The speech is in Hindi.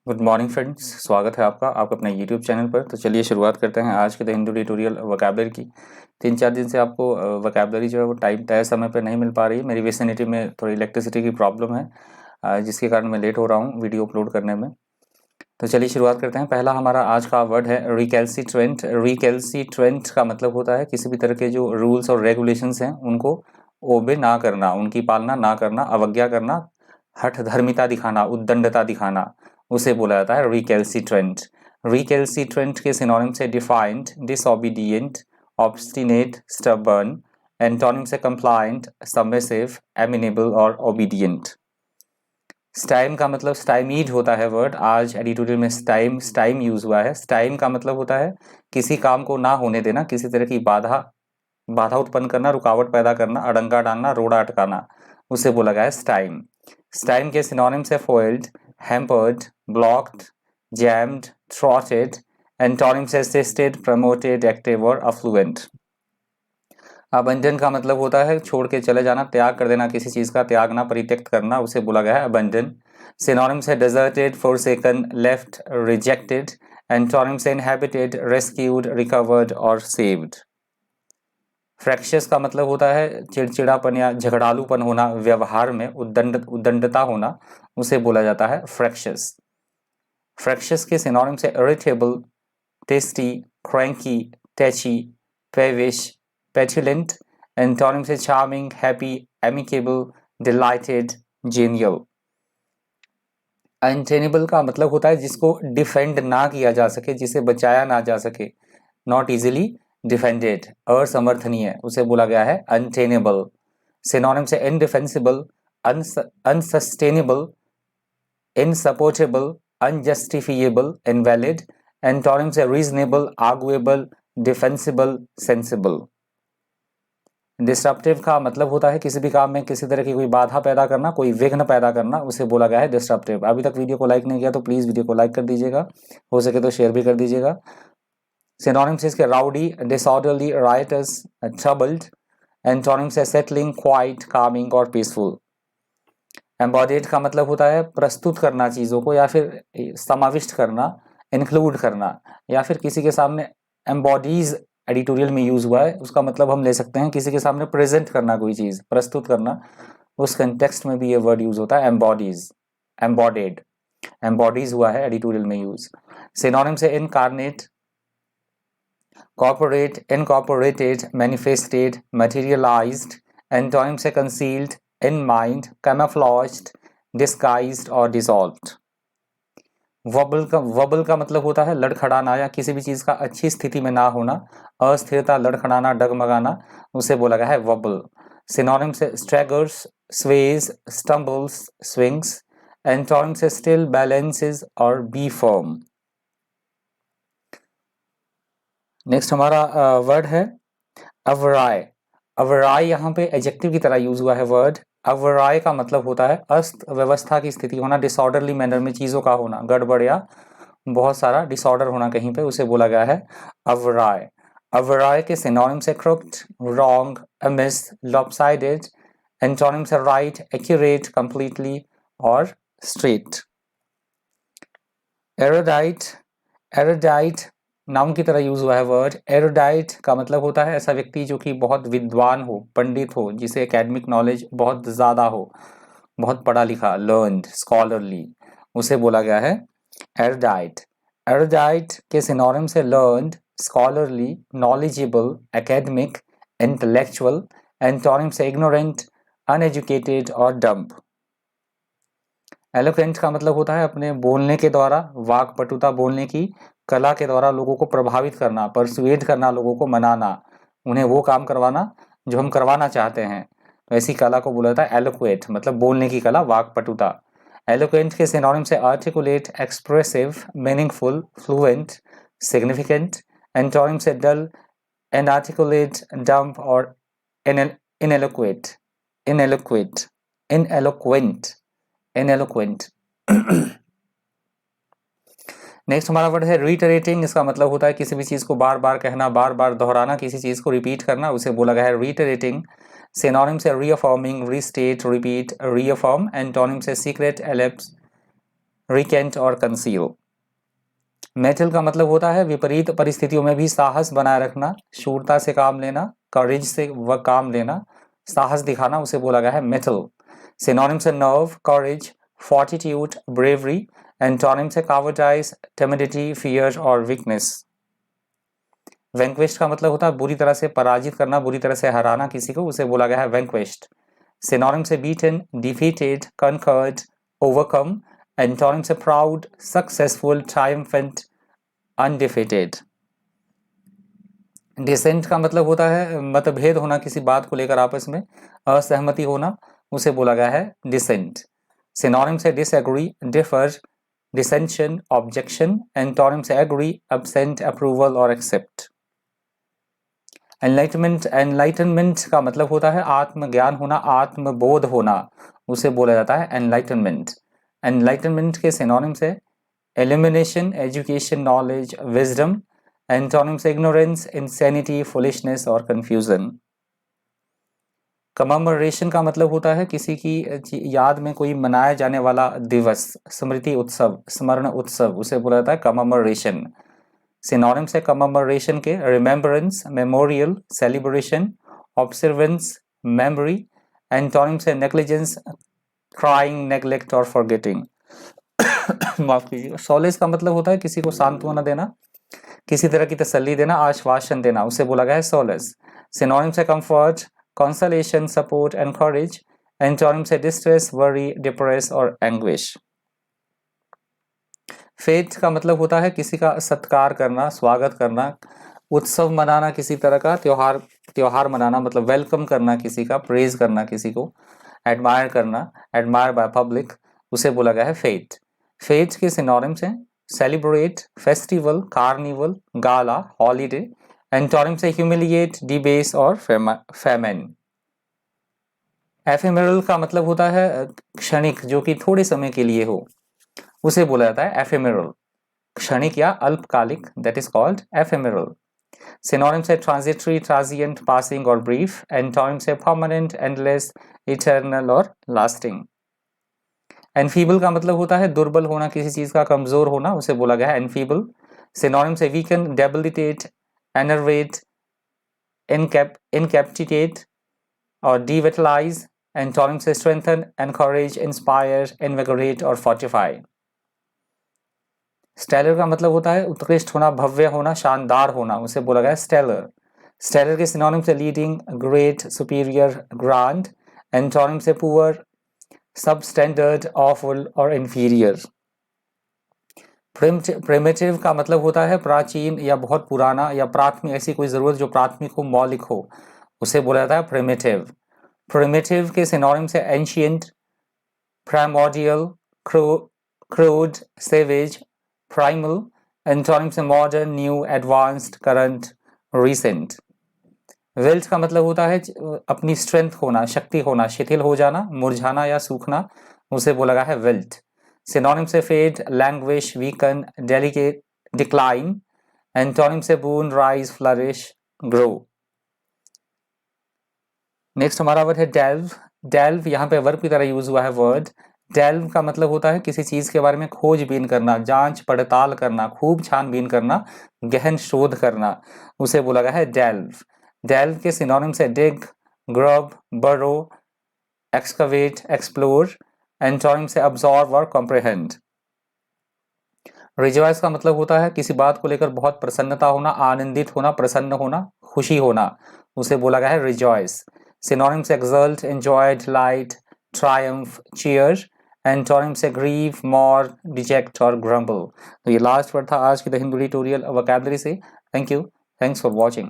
गुड मॉर्निंग फ्रेंड्स, स्वागत है आपका अपने यूट्यूब चैनल पर। तो चलिए शुरुआत करते हैं आज के द हिंदू ट्यूटोरियल वोकैबुलरी की। 3-4 दिन से आपको वोकैबुलरी जो है वो टाइम तय समय पर नहीं मिल पा रही है। मेरी विसिनिटी में थोड़ी इलेक्ट्रिसिटी की प्रॉब्लम है, जिसके कारण मैं लेट हो रहा हूँ वीडियो अपलोड करने में। तो चलिए शुरुआत करते हैं। पहला हमारा आज का वर्ड है रिकैल्सिट्रेंट। रिकैल्सिट्रेंट का मतलब होता है किसी भी तरह के जो रूल्स और रेगुलेशंस हैं उनको ओबे ना करना, उनकी पालना ना करना, अवज्ञा करना, हठ धर्मिता दिखाना, उद्दंडता दिखाना, उसे बोला जाता है रिकैल्सिट्रेंट। रिकैल्सिट्रेंट के सिनोनिम से डिफाइंड, डिसओबीडिएंट, ऑब्स्टिनेट, स्टबर्न। एंटोनिम से कंप्लायंट, सबमिसिव, एमिनेबल और ओबीडिएंट। स्टाइम का मतलब स्टाइमीड होता है वर्ड। आज एडिटोरियल में स्टाइम यूज हुआ है। स्टाइम का मतलब होता है किसी काम को ना होने देना, किसी तरह की बाधा उत्पन्न करना, रुकावट पैदा करना, अड़ंगा डालना, रोड़ा अटकाना, उसे बोला गया है स्टाइम। स्टाइम के सिनोनिम से फोइल्ड, हैम्पर्ड, ब्लॉक्ड, जैम्ड, थ्रॉटेड। एंटोनिम से असिस्टेड, प्रमोटेड, एक्टिव और अफ्लुएंट। अबंडन का मतलब होता है छोड़ के चले जाना, त्याग कर देना, किसी चीज का त्यागना, परित्यक्त करना, उसे बोला गया है अबंडन। सिनोनिम से deserted, forsaken, left, rejected. Antonym से इनहैबिटेड, रेस्क्यूड, रिकवर्ड और सेव्ड। फ्रैक्शियस का मतलब होता है चिड़चिड़ापन या झगड़ालूपन होना, व्यवहार में उद्दंडता होना, उसे बोला जाता है फ्रैक्शियस। फ्रैक्शियस के सिनोनिम से इरिटेबल, टेस्टी, क्रैंकी, टैची, पेविश, पेटुलेंट। एंटोनिम से charming, happy, amicable, dilated, genial. Untenable का मतलब होता है जिसको डिफेंड ना किया जा सके, जिसे बचाया ना जा सके, नॉट इजिली डिफेंडेड, असमर्थनीय, उसे बोला गया है अनटेनेबल। सिनोनिम से इनडिफेंसिबल, अनसस्टेनेबल, इनसपोर्टेबल, अनजस्टिफिएबल, इनवैलिड। एंटोनिम से रीजनेबल, आर्गुएबल, डिफेंसिबल, सेंसिबल। डिस्ट्रप्टिव का मतलब होता है किसी भी काम में किसी तरह की कोई बाधा पैदा करना, कोई विघ्न पैदा करना, उसे बोला गया है डिस्ट्रप्टिव। अभी तक वीडियो को लाइक नहीं किया तो प्लीज वीडियो को लाइक कर दीजिएगा, हो सके तो शेयर भी कर दीजिएगा। सिनोनिम्स इसके rowdy, disorderly, rights, troubled. Antonym से सेटलिंग, क्वाइट, कामिंग और पीसफुल। एम्बॉडीड का मतलब होता है प्रस्तुत करना चीजों को या फिर समाविष्ट करना, इंक्लूड करना, या फिर किसी के सामने एम्बॉडीज एडिटोरियल में यूज हुआ है, उसका मतलब हम ले सकते हैं किसी के सामने प्रेजेंट करना, कोई चीज प्रस्तुत करना, उस कंटेक्स्ट में भी ये वर्ड यूज होता है एम्बॉडीज, एम्बॉडेड, एम्बॉडीज हुआ है एडिटोरियल में यूज। सिनोनिम से incarnate, corporate, incorporated, manifested, materialised. Antonym से concealed, in mind, camouflaged, disguised और डिसॉल्व्ड। वबल का मतलब होता है लड़खड़ाना या किसी भी चीज का अच्छी स्थिति में ना होना, अस्थिरता, लड़खड़ाना, डगमगाना, उसे बोला गया है वबल। सिनोनिम से स्ट्रैगर्स, स्वेज, स्टम्बल्स, स्विंग्स। एंटोनिम से स्टिल, बैलेंसेस और बी फर्म। नेक्स्ट हमारा वर्ड है अवराय। अवराय यहाँ पे एडजेक्टिव की तरह यूज हुआ है वर्ड। अवराय का मतलब होता है अस्त व्यवस्था की स्थिति होना, डिसऑर्डरली मैनर में चीजों का होना, गड़बड़ या बहुत सारा डिसऑर्डर होना कहीं पे, उसे बोला गया है अवराय। अवराय के सिनोनिम से crooked, wrong, Amish, lopsided. Antonym से राइट, एक्यूरेट, कंप्लीटली और स्ट्रेट। एरोडाइट, एरोडाइट नाउन की तरह यूज हुआ है वर्ड। एरोडाइट का मतलब होता है ऐसा व्यक्ति जो कि बहुत विद्वान हो, पंडित हो, जिसे एकेडमिक नॉलेज बहुत ज्यादा हो, बहुत पढ़ा लिखा, लर्नड, स्कॉलरली, उसे बोला गया है एरोडाइट। एरोडाइट के सिनोनिम से learned, scholarly, knowledgeable, academic, intellectual. Antonym से इग्नोरेंट, अनएजुकेटेड और डम्ब। एलोक्वेंट का मतलब होता है अपने बोलने के द्वारा, वाक्पटुता, बोलने की कला के द्वारा लोगों को प्रभावित करना, परसुएड करना, लोगों को मनाना, उन्हें वो काम करवाना जो हम करवाना चाहते हैं, तो ऐसी कला को बोला जाता है एलोक्वेट, मतलब बोलने की कला, वाक्पटुता। एलोक्वेंट के सिनोनिम से articulate, expressive, meaningful, fluent, significant. Antonym से डल, इनआर्टिकुलेट, डम्ब और इनएलोक्वेट, इनएलोक्वेट, इनएलोक्वेंट, इनएलोक्वेंट। नेक्स्ट हमारा वर्ड है रिटरेटिंग। इसका मतलब होता है किसी भी चीज को बार बार कहना, बार बार दोहराना, किसी चीज को रिपीट करना, उसे बोला गया है रिटरेटिंग। सिनोनिम से रीअफर्मिंग, रीस्टेट, रिपीट, रीअफर्म। एंटोनिम से सीक्रेट, एलिप्स, रिकेंट और कंसील। मेटल का मतलब होता है विपरीत परिस्थितियों में भी साहस बनाए रखना, शूरता से काम लेना, करेज से वह काम लेना, साहस दिखाना, उसे बोला गया है मेटल। सिनोनिम्स है नर्व, करेज, फोर्टिट्यूड, ब्रेवरी। एंटोनिम्स है कावर्डाइज, टिमिडिटी, फियर और वीकनेस। वैंक्विश्ड का मतलब होता है बुरी तरह से पराजित करना, बुरी तरह से हराना किसी को, उसे बोला गया है वैंक्विश्ड। सिनोनिम्स है beaten, defeated, conquered, overcome. Antonyms है proud, successful, triumphant, undefeated. Decent का मतलब होता है मतभेद होना, किसी बात को लेकर आपस में असहमति होना, उसे बोला गया है डिसेंट। सिनोनिम्स है डिसएग्री, डिफर, डिसेंशन, ऑब्जेक्शन। एंटोनिम्स है एग्री, अब्सेंट, अप्रूवल और एक्सेप्ट। एनलाइटनमेंट का मतलब होता है आत्मज्ञान होना, आत्मबोध होना, उसे बोला जाता है एनलाइटनमेंट। एनलाइटनमेंट के सिनोनिम्स है illumination, education, knowledge, wisdom. Antonyms ignorance, insanity, foolishness और कंफ्यूजन। कमेमोरेशन का मतलब होता है किसी की याद में कोई मनाया जाने वाला दिवस, स्मृति उत्सव, स्मरण उत्सव, उसे बोला जाता है कमेमोरेशन। सिनोनिम्स है कमेमोरेशन के remembrance, memorial, celebration, observance, memory. Antonyms है नेग्लिजेंस, क्राइंग, नेग्लेक्ट और फॉरगेटिंग। माफ कीजिएगा। सॉलेज का मतलब होता है किसी को सांत्वना देना, किसी तरह की तसल्ली देना, आश्वासन देना, उसे बोला गया है सॉलेज। सिनोनिम्स है comfort, consolation, support, encourage. Antonyms है डिस्ट्रेस, वरी, डिप्रेस और एंग्विश। फेट का मतलब होता है किसी का सत्कार करना, स्वागत करना, उत्सव मनाना, किसी तरह का त्योहार मनाना, मतलब वेलकम करना किसी का, प्रेज करना किसी को, एडमायर करना, एडमायर बाय पब्लिक, उसे बोला गया है फेट। फेट के सिनोनिम्स हैं सेलिब्रेट, फेस्टिवल, कार्निवल, गाला, हॉलीडे। एंटोनिम्स है ह्यूमिलिएट, डिबेस और फेमेन। एफेमेरल का मतलब होता है क्षणिक, जो कि थोड़े समय के लिए हो, उसे बोला जाता है एफेमेरल। क्षणिक या अल्पकालिक, दैट इज कॉल्ड एफेमेरल। सिनोनिम्स है ट्रांजिटरी, ट्रांजिएंट, पासिंग और ब्रीफ। एंटोनिम्स है परमानेंट, एंडलेस, इटर्नल और लास्टिंग। एनफीबल का मतलब होता है दुर्बल होना, किसी चीज का कमजोर होना, उसे बोला गया है एनफीबल। सिनोनिम्स है वीकन, डेबिलिटेट, एनर्वेट, इनकैप्टिटेट और डिविटलाइज। एंटोनिम्स है स्ट्रेंथन, एनकरेज, इंस्पायर, इन्विगोरेट और फोर्टिफाई। स्टेलर का मतलब होता है उत्कृष्ट होना, भव्य होना, शानदार होना, उसे बोला गया है स्टेलर। स्टेलर के सिनोनिम्स है leading, great, superior, grand. Antonyms है पुअर, सबस्टैंडर्ड, ऑफुल और इंफीरियर। प्रिमिटिव का मतलब होता है प्राचीन या बहुत पुराना या प्राथमिक, ऐसी कोई जरूरत जो प्राथमिक हो, मौलिक हो, उसे बोला जाता है प्रिमिटिव। प्रिमिटिव के सिनोनिम्स है ancient, primordial, crude, savage, primal. Antonyms है modern, new, advanced, current, recent. Wilt का मतलब होता है अपनी स्ट्रेंथ होना, शक्ति होना, शिथिल हो जाना, मुरझाना या सूखना, उसे बोला गया है विल्ट। सिनोनिम्स है fade, languish, weaken, delicate, decline. Antonyms है boon, rise, flourish, grow. Next हमारा वर्ड है डेल्व। डेल्व यहाँ पे वर्ब की तरह यूज हुआ है वर्ड। डेल्व का मतलब होता है किसी चीज के बारे में खोजबीन करना, जांच पड़ताल करना, खूब छानबीन करना, गहन शोध करना, उसे बोला गया है डेल्व। डेल्व के सिनोनिम्स है डिग, ग्रब, बरो, एक्सकवेट, एक्सप्लोर। एंटोनिम्स है अब्सॉर्ब और कॉम्प्रिहेंड। रिजॉइस का मतलब होता है किसी बात को लेकर बहुत प्रसन्नता होना, आनंदित होना, प्रसन्न होना, खुशी होना, उसे बोला गया है rejoice. Synonyms exult, enjoy, delight, triumph, cheer. Antonyms grieve, mourn, deject और ग्रम्बल। तो ये लास्ट वर्ड था आज की द हिंदू ट्यूटोरियल वोकैबुलरी से। Thank you, thanks for watching.